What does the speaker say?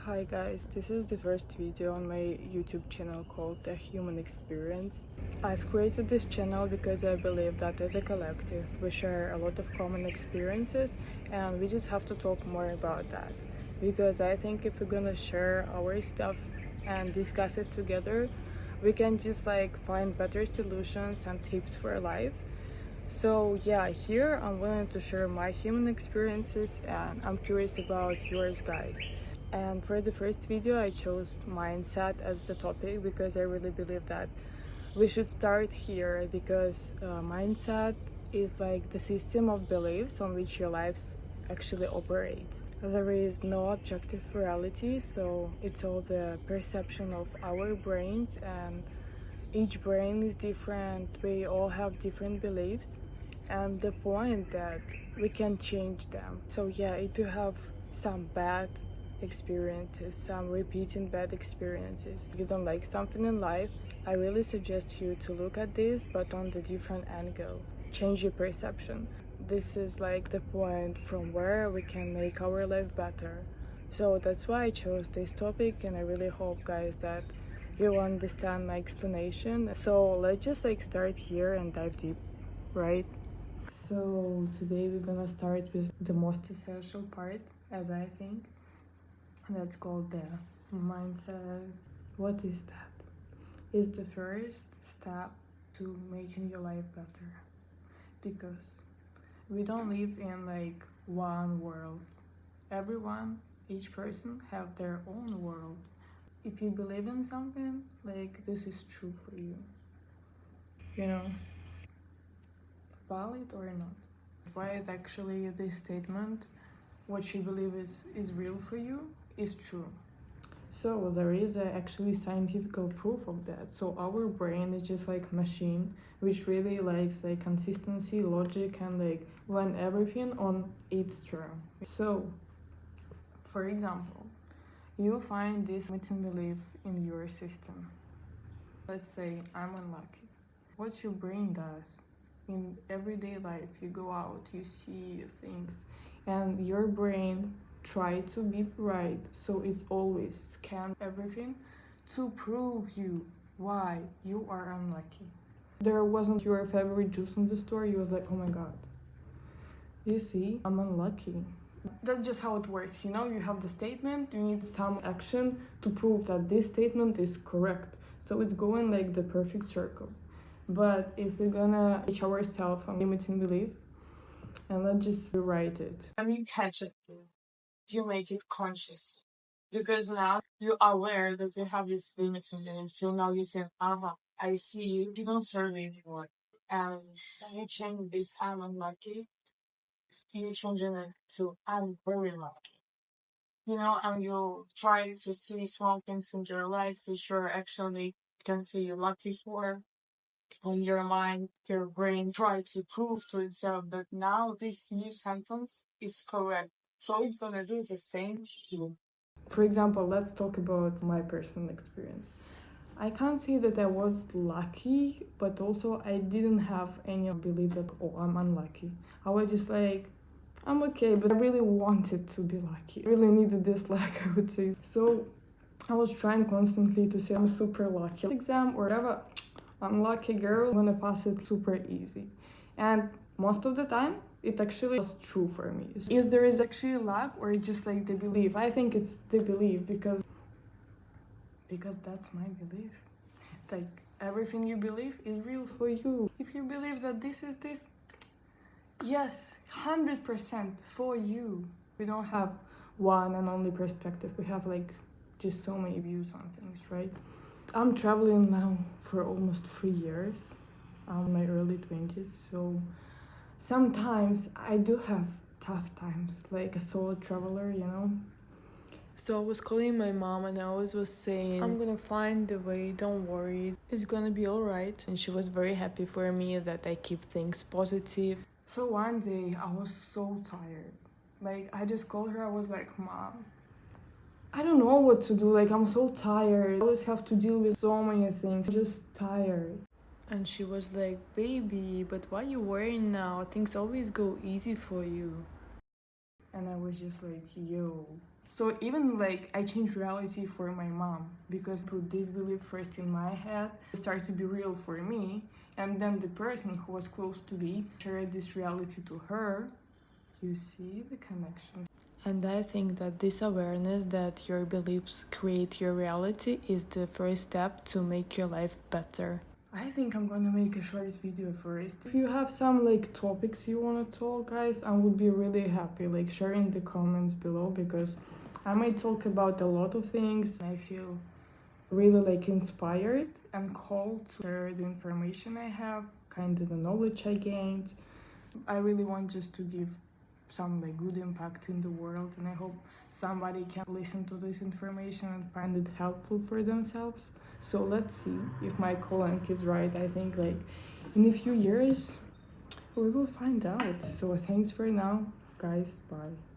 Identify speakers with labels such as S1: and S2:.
S1: Hi guys, this is the first video on my YouTube channel called The Human Experience. I've created this channel because I believe that as a collective we share a lot of common experiences and we just have to talk more about that. Because I think if we're gonna share our stuff and discuss it together, we can just find better solutions and tips for life. So yeah, here I'm willing to share my human experiences and I'm curious about yours guys. And for the first video I chose mindset as the topic because I really believe that we should start here because mindset is like the system of beliefs on which your lives actually operates. There is no objective reality, so it's all the perception of our brains, and each brain is different. We all have different beliefs, and the point that we can change them. So yeah, if you have some bad experiences, some repeating bad experiences, you don't like something in life, I really suggest you to look at this but on the different angle. Change your perception. This is like the point from where we can make our life better. So that's why I chose this topic, and I really hope guys that you understand my explanation. So let's just start here and dive deep, right? So today we're gonna start with the most essential part, as I think. That's called the mindset. What is that? It's the first step to making your life better. Because we don't live in one world. Everyone, each person have their own world. If you believe in something, this is true for you. You know, valid or not. Why it actually this statement, what you believe is real for you, is true. So there is actually scientific proof of that. So our brain is just like machine, which really likes consistency, logic, and when everything on its term. So, for example, you find this limiting belief in your system. Let's say I'm unlucky. What your brain does in everyday life, you go out, you see things, and your brain try to be right, so it's always scan everything to prove you why you are unlucky. There wasn't your favorite juice in the store, you was like, oh my god, you see, I'm unlucky. That's just how it works, you know. You have the statement, you need some action to prove that this statement is correct, so it's going like the perfect circle. But if we're gonna teach ourselves a limiting belief, and let's just rewrite it.
S2: When you catch it, you make it conscious. Because now you're aware that you have this limiting belief. So now you say, I see you don't serve anymore. And you change this I'm unlucky, you change it to I'm very lucky. You know, and you try to see small things in your life which you're actually can see you're lucky for. On your mind, your brain try to prove to itself that now this new sentence is correct. So it's gonna do the same thing.
S1: For example, let's talk about my personal experience. I can't say that I was lucky, but also I didn't have any belief that, oh, I'm unlucky. I was just like, I'm okay, but I really wanted to be lucky. I really needed this luck, I would say. So I was trying constantly to say I'm super lucky. Exam or whatever, I'm lucky girl, I'm gonna pass it super easy. And most of the time, it actually was true for me. Is there is actually luck or just the belief? I think it's the belief because that's my belief. Everything you believe is real for you. If you believe that this is this, yes, 100% for you. We don't have one and only perspective. We have just so many views on things, right? I'm traveling now for almost 3 years. I'm in my early 20s, so sometimes I do have tough times, like a solo traveler, you know? So I was calling my mom and I always was saying, I'm gonna find a way, don't worry, it's gonna be alright. And she was very happy for me that I keep things positive. So one day I was so tired. I just called her, I was like, Mom, I don't know what to do, I'm so tired. I always have to deal with so many things, I'm just tired. And she was like, baby, but why you worrying now? Things always go easy for you. And I was just like, yo, So even like I changed reality for my mom because I put this belief first in my head, start to be real for me, and then the person who was close to me shared this reality to her. You see the connection. And I think that this awareness that your beliefs create your reality is the first step to make your life better. I think I'm gonna make a short video first. If you have some like topics you wanna talk, guys, I would be really happy. Like share in the comments below because I might talk about a lot of things. I feel really like inspired and called to share the information I have, kind of the knowledge I gained. I really want just to give some like good impact in the world, and I hope somebody can listen to this information and find it helpful for themselves. So let's see if my calling is right. I think like in a few years we will find out. So thanks for now, guys. Bye.